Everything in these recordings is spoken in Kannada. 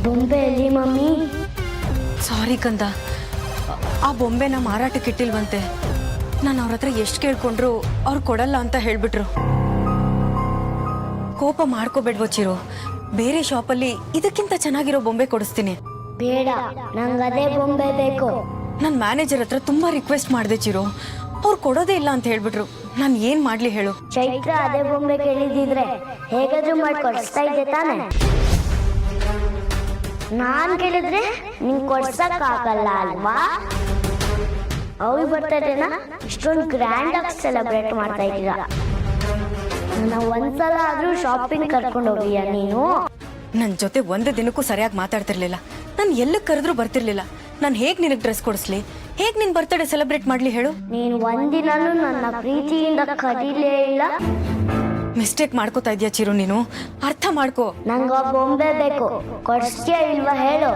ಬೊಂಬೆ ಎಲ್ಲಿ ಮಮ್ಮಿ? ಸಾರಿ ಕಂದ, ಆ ಬೊಂಬೆನ ಮಾರಾಟಕ್ಕೆ ಇಟ್ಟಿಲ್ವಂತೆ. ನಾನು ಅವ್ರ ಹತ್ರ ಎಷ್ಟು ಕೇಳ್ಕೊಂಡ್ರು ಅವ್ರು ಕೊಡಲ್ಲ ಅಂತ ಹೇಳ್ಬಿಟ್ರು. ಕೋಪ ಮಾಡ್ಕೋಬೇಡ್ವೋ ಚಿರು, ಬೇರೆ ಶಾಪಲ್ಲಿ ಇದಕ್ಕಿಂತ ಚೆನ್ನಾಗಿರೋ ಬೊಂಬೆ ಕೊಡಿಸ್ತೀನಿ. ಬೇಡ, ನಂಗೆ ಅದೇ ಬೊಂಬೆ ಬೇಕು. ನನ್ನ ಮ್ಯಾನೇಜರ್ ಹತ್ರ ತುಂಬಾ ರಿಕ್ವೆಸ್ಟ್ ಮಾಡಿದೆ ಚಿರು, ಅವ್ರು ಕೊಡೋದೇ ಇಲ್ಲ ಅಂತ ಹೇಳ್ಬಿಟ್ರು. ನಾನು ಏನ್ ಮಾಡ್ಲಿ ಹೇಳು? ಚೈತ್ರ ಅದೇ ಬೊಂಬೆ ಕೇಳಿದಿದ್ರೆ ಹೇಗಾದ್ರೂ ಮಾಡಿ ಕೊಡಿಸ್ತಾ ಇದ್ದೆ ತಾನೆ. ನಾನ್ ಕೇಳಿದ್ರೆ ನಿಂಗೆ ಕೊಡ್ಸಕ್ ಆಗಲ್ಲ ಅಲ್ವಾ? ಅವ್ರಿಗೆ ಬರ್ತಡೇನ ಇಷ್ಟೊಂದು ಗ್ರ್ಯಾಂಡ್ ಆಗಿ ಸೆಲೆಬ್ರೇಟ್ ಮಾಡ್ತಾ ಇದ್ದೀರಾ. ನನ್ನ ಒಂದ್ಸಲ ಆದ್ರೂ ಶಾಪಿಂಗ್ ಕರ್ಕೊಂಡು ಹೋಗಿಯಾ ನೀನು? ನನ್ನ ಜೊತೆ ಒಂದು ದಿನಕ್ಕೂ ಸರಿಯಾಗಿ ಮಾತಾಡ್ತಿರ್ಲಿಲ್ಲ. ನಾನು ಎಲ್ಲಕ್ಕೆ ಕರೆದ್ರೂ ಬರ್ತಿರ್ಲಿಲ್ಲ. ನಾನು ಹೇಗೆ ನಿನಗೆ ಡ್ರೆಸ್ ಕೊಡಿಸ್ಲಿ, ಹೇಗೆ ನಿನ್ ಬರ್ತಡೇ ಸೆಲೆಬ್ರೇಟ್ ಮಾಡ್ಲಿ ಹೇಳು? ನೀನು ಒಂದಿನೂ ನನ್ನ ಪ್ರೀತಿಯಿಂದ ಕರೀಲೇ ಇಲ್ಲ. ಮಿಸ್ಟೇಕ್ ಮಾಡ್ಕೋತಾ ಇದೀಯ ಚಿರು, ನೀನು ಅರ್ಥ ಮಾಡ್ಕೋ. ನಂಗೆ ಬೊಂಬೆ ಬೇಕು, ಕೊಡ್ಸ್ತೀಯ ಇಲ್ವಾ ಹೇಳು?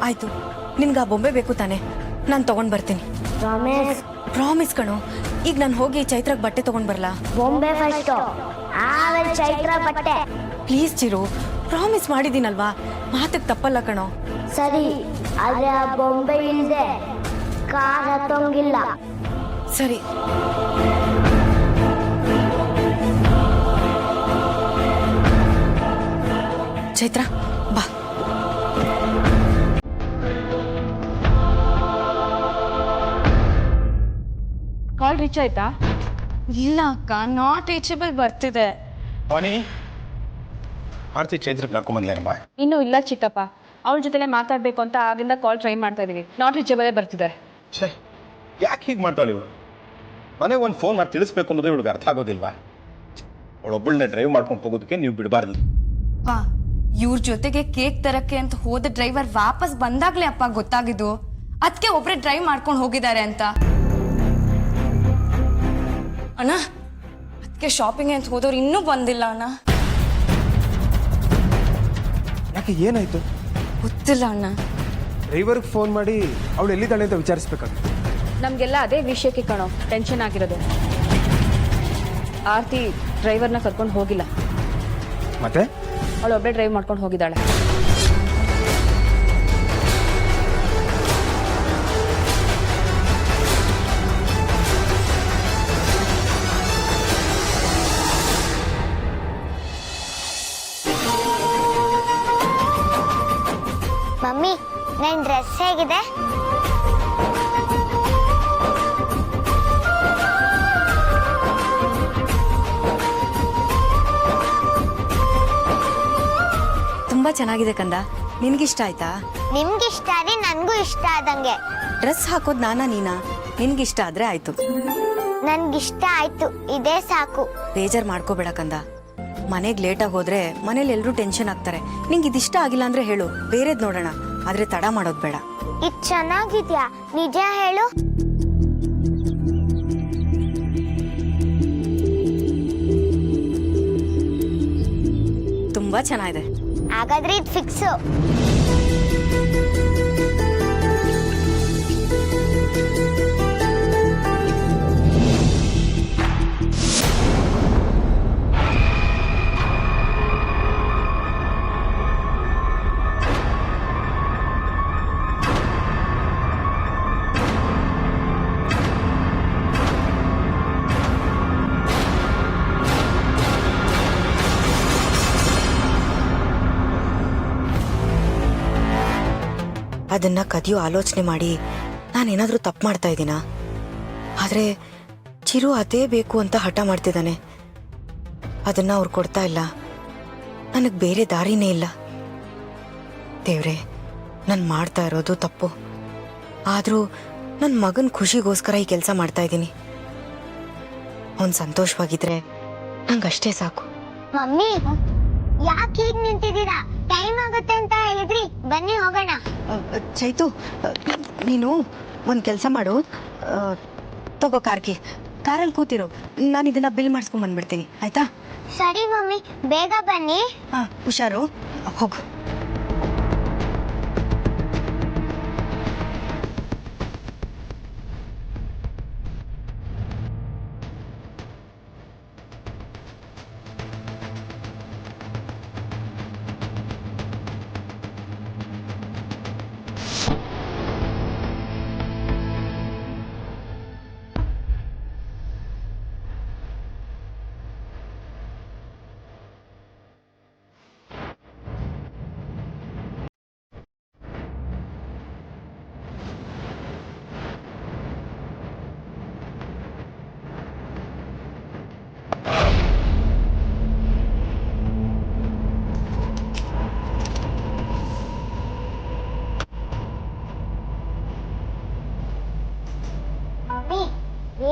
ಆಯ್ತು, ನಿನ್ಗೆ ಆ ಬೊಂಬೆ ಬೇಕು ತಾನೆ, ನಾನು ತಗೊಂಡ್ ಬರ್ತೀನಿ. ಪ್ರಾಮಿಸ್? ಪ್ರಾಮಿಸ್ ಕಣೋ. ಈಗ ನಾನು ಹೋಗಿ ಚೈತ್ರಕ್ಕೆ ಬಟ್ಟೆ ತಗೊಂಡ್ ಬರಲಾ? ಬೊಂಬೆ ಫಸ್ಟ್, ಆಮೇಲೆ ಚೈತ್ರ ಬಟ್ಟೆ. ಪ್ಲೀಸ್ ಚಿರು, ಪ್ರಾಮಿಸ್ ಮಾಡಿದ್ದೀನಲ್ವಾ, ಮಾತಕ್ಕೆ ತಪ್ಪಲ್ಲ ಕಣೋ. ಸರಿ, ಆದ್ರೆ ಆ ಬೊಂಬೆ ಇಲ್ದೆ ಕಾರ್ ಹತ್ತೋಂಗಿಲ್ಲ. ಸರಿ. ಚೈತ್ರ ಬಾ. ಕಾಲ್ ರೀಚ್ ಆಯ್ತಾ? ಇಲ್ಲ ಅಕ್ಕ, ನಾಟ್ ರೀಚಬಲ್ ಬರ್ತಿದೆ. ವಾಣಿ, ಆರ್ತಿ ಚೈತ್ರಕ್ಕೆ ಕರ್ಕೊಂಬಂದ್ಲೇನಮ್ಮ? ಇನ್ನೂ ಇಲ್ಲ ಚಿಕ್ಕಪ್ಪ, ಅವಳ ಜೊತೆಲೆ ಮಾತಾಡಬೇಕು ಅಂತ ಆಗಿಂದ ಕಾಲ್ ಟ್ರೈ ಮಾಡ್ತಾ ಇದೀವಿ. ನಾಟ್ ರೀಚಬಲೇ ಬರ್ತಿದೆ. ಛೇ, ಯಾಕೆ ಹೀಗೆ ಮಾಡ್ತಾಳೆ ಇವಳು? ಮನೆಗೆ ಒಂದು ಫೋನ್ ಮಾಡಿ ತಿಳಿಸ್ಬೇಕು ಅನ್ನೋದು ಇವಳಿಗೆ ಅರ್ಥ ಆಗೋದಿಲ್ವಾ? ಅವಳೊಬ್ಬಳನ್ನೇ ಡ್ರೈವ್ ಮಾಡ್ಕೊಂಡು ಹೋಗೋದಕ್ಕೆ ನೀವು ಬಿಡಬಾರ್ದು. ಅಪ್ಪ, ಇವ್ರ ಜೊತೆಗೆ ಕೇಕ್ ತರಕ್ಕೆ ಅಂತ ಹೋದ ಡ್ರೈವರ್ ವಾಪಸ್ ಬಂದಾಗ್ಲೇ ಅಪ್ಪ ಗೊತ್ತಾಗಿದ್ದು. ಅದಕ್ಕೆ ಒಬ್ರೆ ಡ್ರೈವ್ ಮಾಡ್ಕೊಂಡು ಹೋಗಿದ್ದಾರೆ ಅಂತ. ಅಣ್ಣ, ಅದಕ್ಕೆ ಶಾಪಿಂಗ್ ಅಂತ ಹೋದವ್ರು ಇನ್ನೂ ಬಂದಿಲ್ಲ ಅಣ್ಣ. ಯಾಕೆ, ಏನಾಯ್ತು? ಗೊತ್ತಿಲ್ಲ ಅಣ್ಣ. ಡ್ರೈವರ್ಗೆ ಫೋನ್ ಮಾಡಿ ಅವಳು ಎಲ್ಲಿದ್ದಾಳೆ ಅಂತ ವಿಚಾರಿಸ್ಬೇಕಾಗುತ್ತೆ. ನಮಗೆಲ್ಲ ಅದೇ ವಿಷಯಕ್ಕೆ ಕಣೋ ಟೆನ್ಷನ್ ಆಗಿರೋದು. ಆರ್ತಿ ಡ್ರೈವರ್ನ ಕರ್ಕೊಂಡು ಹೋಗಿಲ್ಲ, ಮತ್ತೆ ಅವಳು ಒಬ್ಬಳೇ ಡ್ರೈವ್ ಮಾಡ್ಕೊಂಡು ಹೋಗಿದ್ದಾಳೆ. ಮಮ್ಮಿ, ನನ್ನ ಡ್ರೆಸ್ ಹೇಗಿದೆ? ತುಂಬಾ ಚೆನ್ನಾಗಿದೆ ಕಂದ, ನಿನ್ಗಿಷ್ಟ ಆಯ್ತಾ? ನಿಮ್ಗಿಷ್ಟ ಆದ್ರೆ ನನ್ಗೂ ಇಷ್ಟ ಆದಂಗೆ. ಡ್ರೆಸ್ ಹಾಕೋದ್ ನಾನಾ ನೀನಾ? ನಿನ್ಗಿಷ್ಟ ಆದ್ರೆ ಆಯ್ತು. ನನ್ಗಿಷ್ಟ ಆಯ್ತು, ಇದೇ ಸಾಕು. ಬೇಜಾರ್ ಮಾಡ್ಕೋಬೇಡ ಕಂದ. ಮನೆಗೆ ಲೇಟಾಗಿ ಹೋದ್ರೆ ಮನೇಲಿ ಎಲ್ಲರೂ ಟೆನ್ಷನ್ ಆಗ್ತಾರೆ. ನಿಂಗೆ ಇದಿಷ್ಟ ಆಗಿಲ್ಲ ಅಂದ್ರೆ ಹೇಳು, ಬೇರೆದ್ ನೋಡೋಣ. ಆದ್ರೆ ತಡ ಮಾಡೋದ್ ಬೇಡ. ಇದು ಚೆನ್ನಾಗಿದ್ಯಾ? ನಿಜ ಹೇಳು. ತುಂಬಾ ಚೆನ್ನಾಗಿದೆ. ಹಾಗಾದ್ರೆ ಇದು ಫಿಕ್ಸು. ಅದನ್ನ ಕದಿಯೋ ಆಲೋಚನೆ ಮಾಡಿ ನಾನೇನಾದ್ರೂ ತಪ್ಪು ಮಾಡ್ತಾ ಇದ್ದೀನಾ? ಆದ್ರೆ ಚಿರು ಅದೇ ಬೇಕು ಅಂತ ಹಠ ಮಾಡ್ತಿದ್ದಾನೆ. ಅದನ್ನ ಅವ್ರು ಕೊಡ್ತಾ ಇಲ್ಲ. ನನಗೆ ಬೇರೆ ದಾರಿನೇ ಇಲ್ಲ. ದೇವ್ರೆ, ನಾನು ಮಾಡ್ತಾ ಇರೋದು ತಪ್ಪು. ಆದ್ರೂ ನನ್ನ ಮಗನ ಖುಷಿಗೋಸ್ಕರ ಈ ಕೆಲಸ ಮಾಡ್ತಾ ಇದ್ದೀನಿ. ಅವನು ಸಂತೋಷವಾಗಿದ್ರೆ ನಂಗಷ್ಟೇ ಸಾಕು. ಮಮ್ಮಿ, ಯಾಕೆ ಹೀಗೆ ನಿಂತಿದ್ದೀರಾ? ಟೈಮ್ ಆಗುತ್ತೆ ಅಂತ ಹೇಳಿದ್ರಿ, ಬನ್ನಿ ಹೋಗೋಣ. ಚೈತು, ನೀನು ಒಂದು ಕೆಲಸ ಮಾಡು, ತಗೋ ಕಾರ್ಕಿ, ಕಾರಲ್ಲಿ ಕೂತಿರು. ನಾನು ಇದನ್ನ ಬಿಲ್ ಮಾಡಿಸ್ಕೊಂಡ್ ಬಂದ್ಬಿಡ್ತೀನಿ, ಆಯ್ತಾ? ಸರಿ ಮಮ್ಮಿ, ಬೇಗ ಬನ್ನಿ. ಹಾ, ಹುಷಾರು, ಹೋಗು.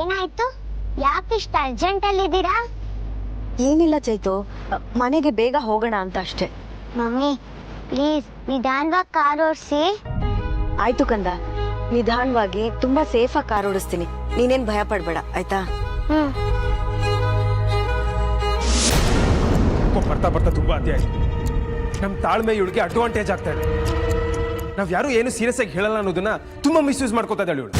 ಏನಾಯ್ತು? ಯಾಕಿಷ್ಟು ಅರ್ಜೆಂಟಲ್ಲಿದ್ದೀರಾ? ಏನಿಲ್ಲ ಚೈತು, ಮನೆಗೆ ಬೇಗ ಹೋಗೋಣ ಅಂತ ಅಷ್ಟೇ. ಮಮ್ಮಿ ಪ್ಲೀಸ್ ನಿಧಾನವಾಗಿ ಕಾರ್ ಓಡಿಸಿ. ಆಯ್ತು ಕಂದ, ನಿಧಾನವಾಗಿ ತುಂಬಾ ಸೇಫಾಗಿ ಕಾರ್ ಓಡಿಸ್ತೀನಿ. ನೀನೇನ್ ಭಯ ಪಡ್ಬೇಡ ಆಯ್ತಾ? ಹ್ಮ್. ಬರ್ತಾ ಬರ್ತಾ ತುಂಬಾ ಅತಿ ಆಯ್ತು. ನಮ್ಮ ತಾಳ್ಮೆ ಇವಳಿಗೆ ಅಡ್ವಾಂಟೇಜ್ ಆಗ್ತಾ ಇದೆ. ನಾವ್ ಯಾರು ಏನು ಸೀರಿಯಸ್ ಆಗಿ ಹೇಳಲ್ಲ ಅನ್ನೋದನ್ನ ತುಂಬಾ ಮಿಸ್ಯೂಸ್ ಮಾಡ್ಕೋತಾ ಇದ್ದಾಳೆ ಇವಳು.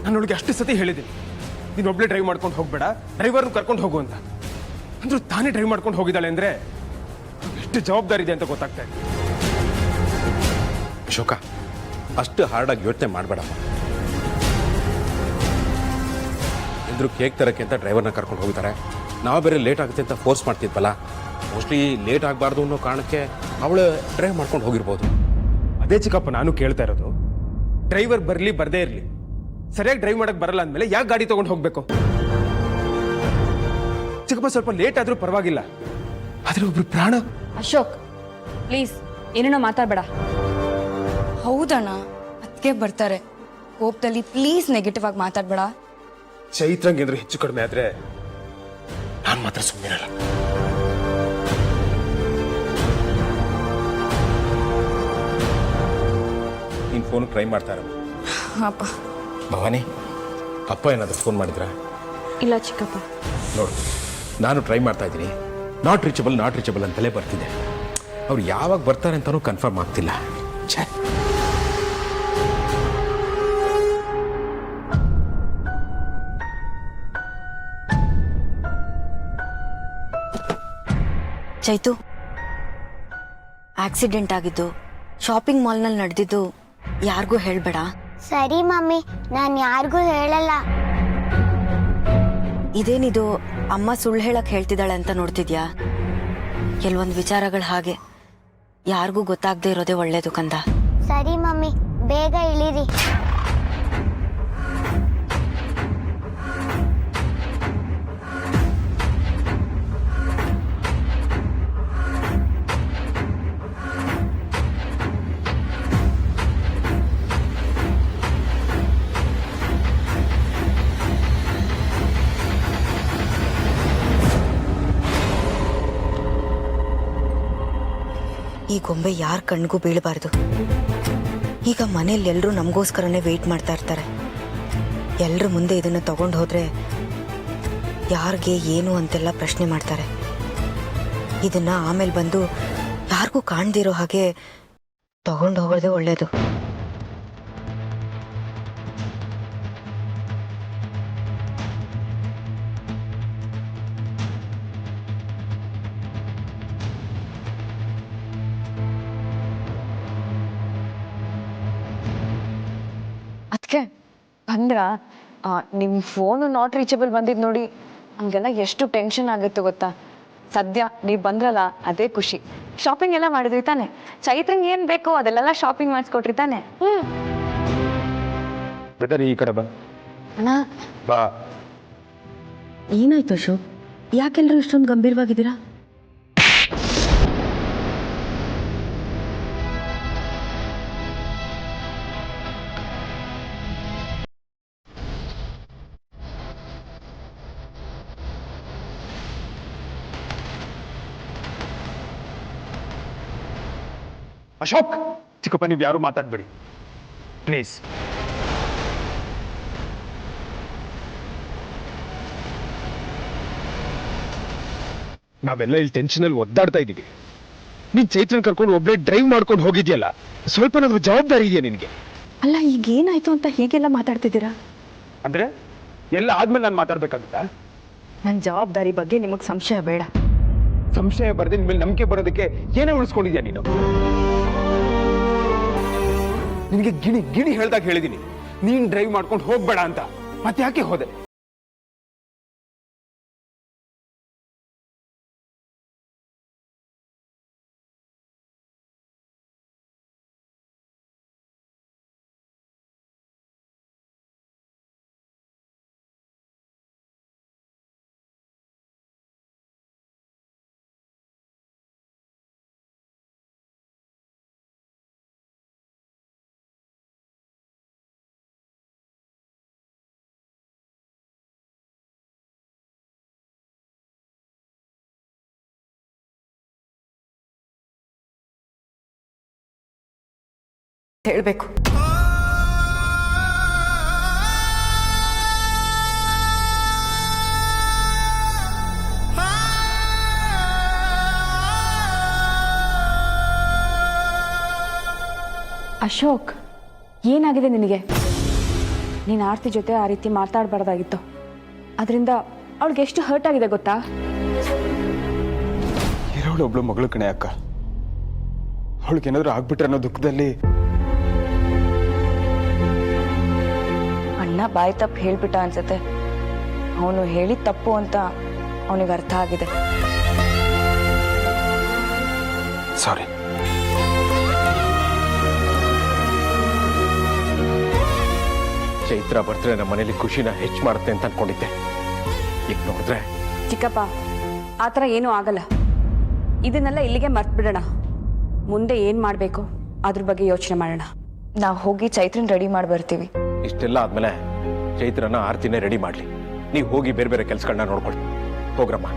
ನಾನು ಅವಳಿಗೆ ಅಷ್ಟು ಸತಿ ಹೇಳಿದ್ದೀನಿ, ನೀನು ಒಬ್ಳೆ ಡ್ರೈವ್ ಮಾಡ್ಕೊಂಡು ಹೋಗ್ಬೇಡ, ಡ್ರೈವರ್ನ ಕರ್ಕೊಂಡು ಹೋಗು ಅಂತ. ಅಂದ್ರೂ ತಾನೇ ಡ್ರೈವ್ ಮಾಡ್ಕೊಂಡು ಹೋಗಿದ್ದಾಳೆ ಅಂದ್ರೆ ಎಷ್ಟು ಜವಾಬ್ದಾರಿ ಇದೆ ಅಂತ ಗೊತ್ತಾಗ್ತಾ ಇದೆ. ಅಶೋಕ, ಅಷ್ಟು ಹಾರ್ಡಾಗಿ ಯೋಚನೆ ಮಾಡಬೇಡಮ್ಮ. ಇದ್ರು ಕೇಕ್ ತರಕ್ಕೆ ಅಂತ ಡ್ರೈವರ್ನ ಕರ್ಕೊಂಡು ಹೋಗ್ತಾರೆ. ನಾವು ಬೇರೆ ಲೇಟ್ ಆಗುತ್ತೆ ಅಂತ ಫೋರ್ಸ್ ಮಾಡ್ತಿದ್ವಲ್ಲ, ಮೋಸ್ಟ್ಲಿ ಲೇಟ್ ಆಗಬಾರ್ದು ಅನ್ನೋ ಕಾರಣಕ್ಕೆ ಅವಳು ಡ್ರೈವ್ ಮಾಡ್ಕೊಂಡು ಹೋಗಿರ್ಬೋದು. ಅದೇ ಚಿಕ್ಕಪ್ಪ ನಾನು ಕೇಳ್ತಾ ಇರೋದು, ಡ್ರೈವರ್ ಬರಲಿ ಬರದೇ ಇರಲಿ, ಸರಿಯಾಗಿ ಡ್ರೈವ್ ಮಾಡಕ್ ಬರಲ್ಲ ಅಂದಮೇಲೆ ಯಾಕೆ ಗಾಡಿ ತಗೊಂಡು ಹೋಗ್ಬೇಕು? ಚಿಕ್ಕಪ್ಪ ಸ್ವಲ್ಪ ಲೇಟ್ ಆದ್ರೂ ಪರವಾಗಿಲ್ಲ, ಆದ್ರೆ ಒಬ್ರು ಪ್ರಾಣ. ಅಶೋಕ್ ಪ್ಲೀಸ್ ಏನೇನೋ ಮಾತಾಡಬೇಡ. ಹೌದಣ್ಣ, ಅದಕ್ಕೆ ಬರ್ತಾರೆ. ಕೋಪದಲ್ಲಿ ಪ್ಲೀಸ್ ನೆಗೆಟಿವ್ ಆಗಿ ಮಾತಾಡ್ಬೇಡ. ಚೈತ್ರಂಗೆ ಏನಾದ್ರು ಹೆಚ್ಚು ಕಡಿಮೆ ಆದ್ರೆ ನಾನು ಮಾತ್ರ ಸುಮ್ಮನಿರಲ್ಲ. ನೀನು ಫೋನ್ ಟ್ರೈ ಮಾಡ್ತಾ ಇರೋ ಅಪ್ಪ. ಭವಾನಿ, ಅಪ್ಪ ಏನಾದರೂ ಫೋನ್ ಮಾಡಿದ್ರಾ? ಇಲ್ಲ ಚಿಕ್ಕಪ್ಪ. ನೋಡು, ನಾನು ಟ್ರೈ ಮಾಡ್ತಾ ಇದ್ದೀನಿ. ನಾಟ್ ರೀಚಬಲ್ ಅಂತಲೇ ಬರ್ತಿದೆ. ಅವ್ರು ಯಾವಾಗ ಬರ್ತಾರೆ ಅಂತಲೂ ಕನ್ಫರ್ಮ್ ಆಗ್ತಿಲ್ಲ. ಛೇ, ಚೈತು, ಆಕ್ಸಿಡೆಂಟ್ ಆಗಿದ್ದು ಶಾಪಿಂಗ್ ಮಾಲ್ನಲ್ಲಿ ನಡೆದಿದ್ದು ಯಾರಿಗೂ ಹೇಳ್ಬೇಡ. ಸರಿ ಮಮ್ಮಿ, ನಾನು ಯಾರಿಗೂ ಹೇಳಲ್ಲ. ಇದೇನಿದು ಅಮ್ಮ ಸುಳ್ಳು ಹೇಳಕ್ ಹೇಳ್ತಿದ್ದಾಳೆ ಅಂತ ನೋಡ್ತಿದ್ಯಾ? ಕೆಲವೊಂದು ವಿಚಾರಗಳು ಹಾಗೆ ಯಾರಿಗೂ ಗೊತ್ತಾಗದೆ ಇರೋದೇ ಒಳ್ಳೇದು ಕಂದ. ಸರಿ ಮಮ್ಮಿ, ಬೇಗ ಇಳಿರಿ. ಈ ಗೊಂಬೆ ಯಾರ ಕಣ್ಗೂ ಬೀಳಬಾರ್ದು. ಈಗ ಮನೇಲಿ ಎಲ್ಲರೂ ನಮಗೋಸ್ಕರನೇ ವೆಯ್ಟ್ ಮಾಡ್ತಾ ಇರ್ತಾರೆ. ಎಲ್ಲರ ಮುಂದೆ ಇದನ್ನು ತಗೊಂಡು ಹೋದ್ರೆ ಯಾರಿಗೆ ಏನು ಅಂತೆಲ್ಲ ಪ್ರಶ್ನೆ ಮಾಡ್ತಾರೆ. ಇದನ್ನ ಆಮೇಲೆ ಬಂದು ಯಾರಿಗೂ ಕಾಣ್ದಿರೋ ಹಾಗೆ ತಗೊಂಡು ಹೋಗೋದೇ ಒಳ್ಳೇದು. ಅದಕ್ಕೆ ಬಂದ್ರ ನಿಮ್ಮ ಫೋನು ನಾಟ್ ರೀಚಬಲ್ ಬಂದಿದ್ದು ನೋಡಿ ಹಂಗೆಲ್ಲ ಎಷ್ಟು ಟೆನ್ಷನ್ ಆಗುತ್ತೆ ಗೊತ್ತಾ. ಸದ್ಯ ನೀವು ಬಂದ್ರಲ್ಲ ಅದೇ ಖುಷಿ. ಶಾಪಿಂಗ್ ಎಲ್ಲ ಮಾಡಿದ್ರಿ ತಾನೆ? ಚೈತ್ರಂಗೆ ಏನು ಬೇಕೋ ಅದೆಲ್ಲ ಶಾಪಿಂಗ್ ಮಾಡಿಸ್ಕೊಟ್ರಿ ತಾನೆ? ಈ ಕಡೆ ಬಾ. ಅಣ್ಣ ಬಾ. ಏನಾಯ್ತು ಅಶೋಕ್? ಯಾಕೆಲ್ಲರೂ ಇಷ್ಟೊಂದು ಗಂಭೀರವಾಗಿದ್ದೀರಾ? ಅಶೋಕ್, ಚಿಕ್ಕಪ್ಪ ನೀವು ಯಾರು ಮಾತಾಡ್ಬೇಡಿ ಪ್ಲೀಸ್. ನಾವೆಲ್ಲ ಇಲ್ಲಿ ಟೆನ್ಷನಲ್ಲಿ ಒದ್ದಾಡ್ತಾ ಇದ್ದೀವಿ. ನೀನ್ ಚೈತ್ರನ್ ಕರ್ಕೊಂಡು ಒಬ್ಳೆ ಡ್ರೈವ್ ಮಾಡ್ಕೊಂಡು ಹೋಗಿದ್ಯಲ್ಲ, ಸ್ವಲ್ಪ ನಾದ್ರು ಜವಾಬ್ದಾರಿ ಇದೆಯಾ ನಿನ್ಗೆ? ಅಲ್ಲ ಈಗ ಏನಾಯ್ತು ಅಂತ ಹೀಗೆಲ್ಲ ಮಾತಾಡ್ತಿದ್ದೀರಾ? ಅಂದ್ರೆ ಎಲ್ಲ ಆದ್ಮೇಲೆ ನಾನು ಮಾತಾಡ್ಬೇಕಾಗುತ್ತಾ? ನನ್ನ ಜವಾಬ್ದಾರಿ ಬಗ್ಗೆ ನಿಮಗೆ ಸಂಶಯ ಬೇಡ. ಸಂಶಯ ಬರದೆ ನಿನ್ ಮೇಲೆ ನಂಬಿಕೆ ಬರೋದಕ್ಕೆ ಏನೇ ಉಳಿಸ್ಕೊಂಡಿದ್ಯಾ ನೀನು? ನಿನಗೆ ಗಿಣಿ ಗಿಣಿ ಹೇಳ್ದಾಗ ಹೇಳಿದೀನಿ ನೀನ್ ಡ್ರೈವ್ ಮಾಡ್ಕೊಂಡು ಹೋಗ್ಬೇಡ ಅಂತ, ಮತ್ತೆ ಯಾಕೆ ಹೋದೆ? ಹೇಳಬೇಕು. ಅಶೋಕ್, ಏನಾಗಿದೆ ನಿನಗೆ? ನೀನು ಆರ್ತಿ ಜೊತೆ ಆ ರೀತಿ ಮಾತಾಡಬಾರ್ದಾಗಿತ್ತು. ಅದರಿಂದ ಅವಳಿಗೆ ಎಷ್ಟು ಹರ್ಟ್ ಆಗಿದೆ ಗೊತ್ತಾ? ಇರೋಳು ಒಬ್ಳು ಮಗಳು ಕಣೆ ಅಕ್ಕ. ಅವಳಿಗೇನಾದ್ರೂ ಆಗ್ಬಿಟ್ರೆ ಅನ್ನೋ ದುಃಖದಲ್ಲಿ ಅಣ್ಣ ಬಾಯಿ ತಪ್ಪು ಹೇಳ್ಬಿಟ್ಟ ಅನ್ಸುತ್ತೆ. ಅವನು ಹೇಳಿದ ತಪ್ಪು ಅಂತ ಅವನಿಗೆ ಅರ್ಥ ಆಗಿದೆ. ಸಾರಿ. ಚೈತ್ರ ಬರ್ತಾರೆ ನಮ್ಮ ಮನೇಲಿ ಖುಷಿನ ಹೆಚ್ಚು ಮಾಡುತ್ತೆ ಅಂತ ಅನ್ಕೊಂಡಿದ್ದೆ. ಈಗ ನೋಡಿದ್ರೆ ಚಿಕ್ಕಪ್ಪ, ಆ ಥರ ಏನೂ ಆಗಲ್ಲ. ಇದನ್ನೆಲ್ಲ ಇಲ್ಲಿಗೆ ಮರ್ತ್ಬಿಡೋಣ. ಮುಂದೆ ಏನು ಮಾಡಬೇಕು ಅದ್ರ ಬಗ್ಗೆ ಯೋಚನೆ ಮಾಡೋಣ. ನಾವು ಹೋಗಿ ಚೈತ್ರನ್ ರೆಡಿ ಮಾಡಿ ಬರ್ತೀವಿ. ಇಷ್ಟೆಲ್ಲ ಆದ್ಮೇಲೆ ಚೈತ್ರನ ಆರ್ತಿನೇ ರೆಡಿ ಮಾಡ್ಲಿ. ನೀವು ಹೋಗಿ ಬೇರೆ ಬೇರೆ ಕೆಲ್ಸಗಳನ್ನ ನೋಡ್ಕೊಳ್ಳಿ. ಹೋಗ್ರಮ್ಮ.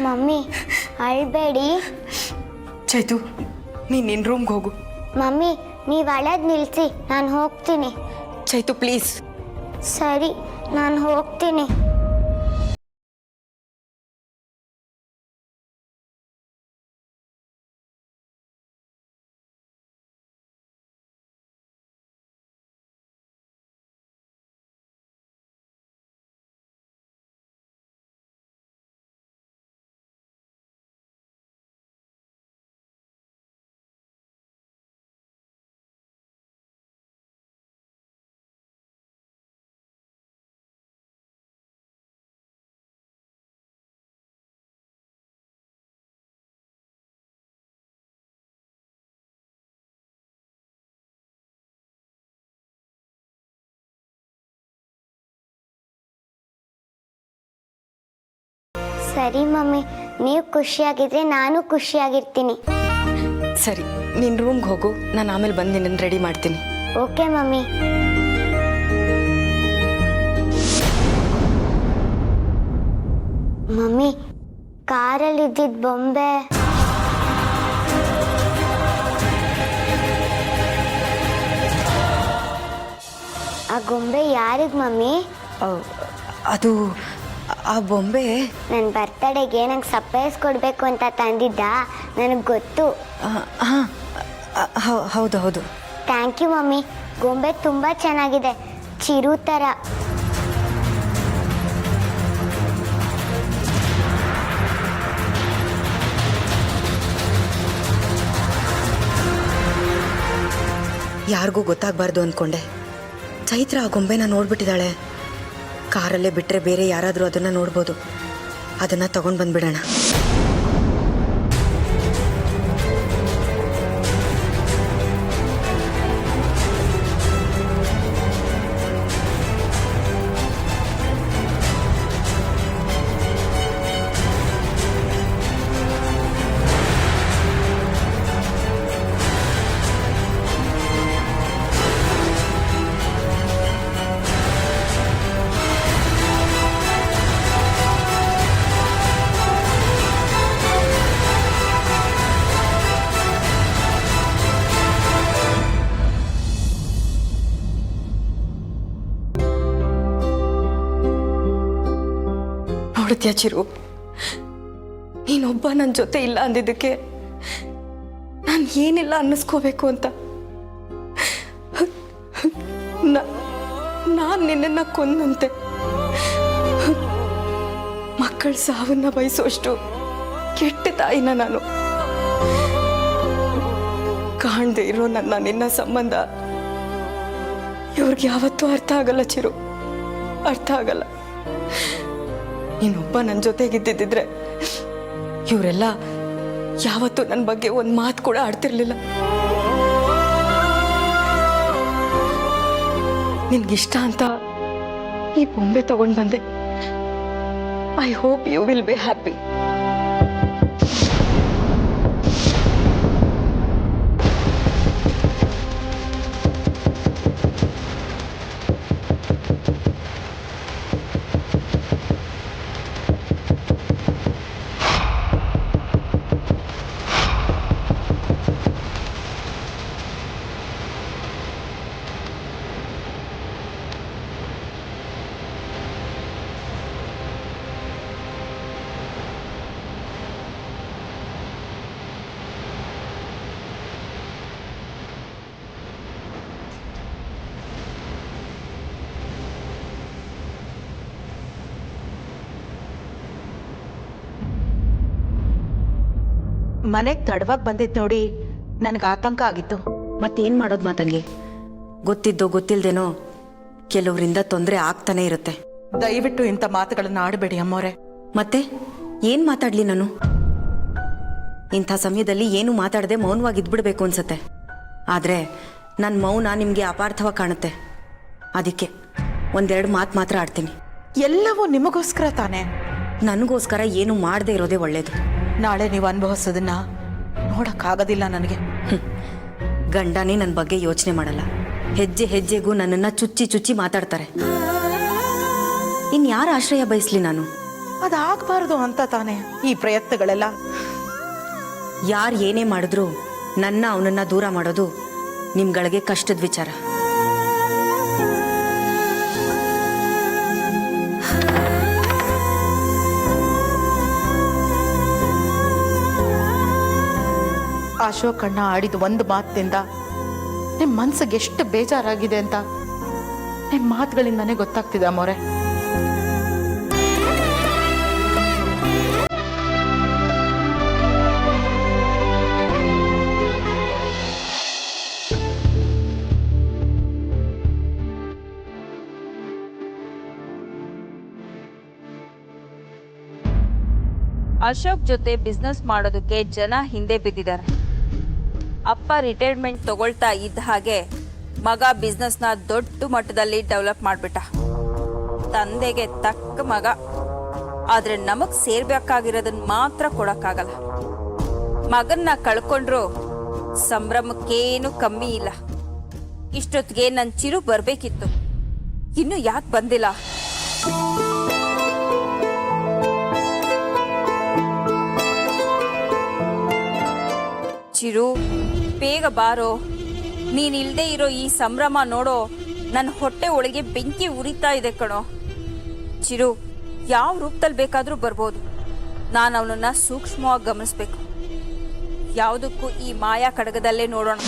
ಮಮ್ಮಿ ಅಳ್ಬೇಡಿ. ಚೈತು, ನೀನು ನಿನ್ನ ರೂಮ್ಗೆ ಹೋಗು. ಮಮ್ಮಿ ನೀವು ಅಳೋದು ನಿಲ್ಲಿಸಿ, ನಾನು ಹೋಗ್ತೀನಿ. ಚೈತು ಪ್ಲೀಸ್. ಸರಿ, ನಾನು ಹೋಗ್ತೀನಿ. ಸರಿ ಮಮ್ಮಿ, ನೀವು ಖುಷಿಯಾಗಿದ್ರೆ ನಾನು ಖುಷಿಯಾಗಿರ್ತೀನಿ. ಸರಿ, ನಿನ್ನ ರೂಮ್ಗೆ ಹೋಗು. ನಾನು ಆಮೇಲೆ ಬಂದು ನಿನ್ನನ್ನು ರೆಡಿ ಮಾಡ್ತೀನಿ. Okay mummy. ಮಮ್ಮಿ, ಕಾರಲ್ಲಿ ಇದ್ದಿದ್ದ ಬೊಂಬೆ ಆ ಗೊಂಬೆ ಯಾರಿಗೆ ಮಮ್ಮಿ? ಅದು ಆ ಬೊಂಬೆ ನನ್ನ ಬರ್ತಡೆಗೆ ನಂಗೆ ಸರ್ಪ್ರೈಸ್ ಕೊಡಬೇಕು ಅಂತ ತಂದಿದ್ದ. ನನಗೆ ಗೊತ್ತು. ಹಾಂ, ಹೌದು ಹೌದು. Thank you mummy. ಗೊಂಬೆ ತುಂಬ ಚೆನ್ನಾಗಿದೆ, ಚಿರು ಥರ. ಯಾರಿಗೂ ಗೊತ್ತಾಗಬಾರ್ದು ಅಂದ್ಕೊಂಡೆ. ಚೈತ್ರ ಆ ಗೊಂಬೆನ ನೋಡ್ಬಿಟ್ಟಿದ್ದಾಳೆ. ಕಾರಲ್ಲೇ ಬಿಟ್ಟರೆ ಬೇರೆ ಯಾರಾದರೂ ಅದನ್ನು ನೋಡ್ಬೋದು. ಅದನ್ನು ತಗೊಂಡು ಬಂದ್ಬಿಡೋಣ. ನೋಡ್ತೀಯ ಚಿರು, ನೀನೊಬ್ಬ ನನ್ನ ಜೊತೆ ಇಲ್ಲ ಅಂದಿದ್ದಕ್ಕೆ ನಾನು ಏನಿಲ್ಲ ಅನ್ನಿಸ್ಕೋಬೇಕು ಅಂತ ನಾನು ನಿನ್ನನ್ನು ಕೊಂದಂತೆ. ಮಕ್ಕಳ ಸಾವನ್ನ ಬಯಸೋಷ್ಟು ಕೆಟ್ಟ ತಾಯಿನ ನಾನು. ಕಾಣದೆ ಇರೋ ನಿನ್ನ ಸಂಬಂಧ ಇವ್ರಿಗೆ ಯಾವತ್ತೂ ಅರ್ಥ ಆಗಲ್ಲ ಚಿರು, ಅರ್ಥ ಆಗಲ್ಲ. ನೀನೊಬ್ಬ ನನ್ನ ಜೊತೆಗಿದ್ದಿದ್ರೆ ಇವರೆಲ್ಲ ಯಾವತ್ತೂ ನನ್ನ ಬಗ್ಗೆ ಒಂದು ಮಾತು ಕೂಡ ಆಡ್ತಿರ್ಲಿಲ್ಲ. ನಿನ್ಗಿಷ್ಟ ಅಂತ ಈ ಬೊಂಬೆ ತಗೊಂಡು ಬಂದೆ. I hope you will be happy. ಮನೆಗೆ ತಡವಾಗಿ ಬಂದಿದ್ದು ನೋಡಿ ನನಗೆ ಆತಂಕ ಆಗಿತ್ತು. ಮತ್ತೇನು ಮಾಡೋದು ಮಾತಂಗಿ? ಗೊತ್ತಿದ್ದೋ ಗೊತ್ತಿಲ್ದೇನೋ ಕೆಲವರಿಂದ ತೊಂದರೆ ಆಗ್ತಾನೆ ಇರುತ್ತೆ. ದಯವಿಟ್ಟು ಇಂಥ ಮಾತುಗಳನ್ನ ಆಡಬೇಡಿ ಅಮ್ಮೋರೆ. ಮತ್ತೆ ಏನು ಮಾತಾಡ್ಲಿ ನಾನು? ಇಂಥ ಸಮಯದಲ್ಲಿ ಏನು ಮಾತಾಡದೆ ಮೌನವಾಗಿ ಇದ್ಬಿಡ್ಬೇಕು ಅನ್ಸತ್ತೆ. ಆದರೆ ನನ್ನ ಮೌನ ನಿಮಗೆ ಅಪಾರ್ಥವಾಗಿ ಕಾಣುತ್ತೆ. ಅದಕ್ಕೆ ಒಂದೆರಡು ಮಾತು ಮಾತ್ರ ಆಡ್ತೀನಿ. ಎಲ್ಲವೂ ನಿಮಗೋಸ್ಕರ ತಾನೆ. ನನಗೋಸ್ಕರ ಏನು ಮಾಡದೆ ಇರೋದೇ ಒಳ್ಳೇದು. ನಾಳೆ ನೀವು ಅನುಭವಿಸೋದನ್ನ ನೋಡಕ್ಕಾಗೋದಿಲ್ಲ ನನಗೆ. ಗಂಡನೇ ನನ್ನ ಬಗ್ಗೆ ಯೋಚನೆ ಮಾಡಲ್ಲ. ಹೆಜ್ಜೆ ಹೆಜ್ಜೆಗೂ ನನ್ನನ್ನು ಚುಚ್ಚಿ ಚುಚ್ಚಿ ಮಾತಾಡ್ತಾರೆ. ಇನ್ಯಾರ ಆಶ್ರಯ ಬಯಸ್ಲಿ ನಾನು? ಅದಾಗಬಾರ್ದು ಅಂತ ತಾನೆ ಈ ಪ್ರಯತ್ನಗಳೆಲ್ಲ. ಯಾರು ಏನೇ ಮಾಡಿದ್ರು ನನ್ನ ಅವನನ್ನ ದೂರ ಮಾಡೋದು ನಿಮ್ಗಳಿಗೆ ಕಷ್ಟದ ವಿಚಾರ. ಅಶೋಕ್ ಅಣ್ಣ ಆಡಿದ ಒಂದು ಮಾತಿನಿಂದ ನಿಮ್ಮ ಮನ್ಸಿಗೆ ಎಷ್ಟು ಬೇಜಾರಾಗಿದೆ ಅಂತ ನಿಮ್ಮ ಮಾತುಗಳಿಂದಾನೇ ಗೊತ್ತಾಗ್ತಿದೆ ಅಮ್ಮೋರೆ. ಅಶೋಕ್ ಜೊತೆ ಬಿಸ್ನೆಸ್ ಮಾಡೋದಕ್ಕೆ ಜನ ಹಿಂದೆ ಬಿದ್ದಿದ್ದಾರೆ. ಅಪ್ಪ ರಿಟೈರ್ಮೆಂಟ್ ತಗೊಳ್ತಾ ಇದ್ದ ಹಾಗೆ ಮಗ ಬಿಸ್ನೆಸ್ನ ದೊಡ್ಡ ಮಟ್ಟದಲ್ಲಿ ಡೆವಲಪ್ ಮಾಡಿಬಿಟ್ಟ. ತಂದೆಗೆ ತಕ್ಕ ಮಗ. ಆದರೆ ನಮಗ್ ಸೇರ್ಬೇಕಾಗಿರೋದನ್ನ ಮಾತ್ರ ಕೊಡಕ್ಕಾಗಲ್ಲ. ಮಗನ್ನ ಕಳ್ಕೊಂಡ್ರು ಸಂಭ್ರಮಕ್ಕೇನು ಕಮ್ಮಿ ಇಲ್ಲ. ಇಷ್ಟೊತ್ತಿಗೆ ನನ್ನ ಚಿರು ಬರ್ಬೇಕಿತ್ತು, ಇನ್ನು ಯಾಕೆ ಬಂದಿಲ್ಲ? ಚಿರು, ಬೇಗ ಬಾರೋ. ನೀನಿಲ್ದೇ ಇರೋ ಈ ಸಂಭ್ರಮ ನೋಡೋ ನನ್ನ ಹೊಟ್ಟೆ ಒಳಗೆ ಬೆಂಕಿ ಉರಿತಾ ಇದೆ ಕಣೋ. ಚಿರು, ಯಾವ ರೂಪದಲ್ಲಿ ಬೇಕಾದರೂ ಬರ್ಬೋದು. ನಾನು ಅವನನ್ನ ಸೂಕ್ಷ್ಮವಾಗಿ ಗಮನಿಸ್ಬೇಕು. ಯಾವುದಕ್ಕೂ ಈ ಮಾಯಾ ಕಡಗದಲ್ಲೇ ನೋಡೋಣ.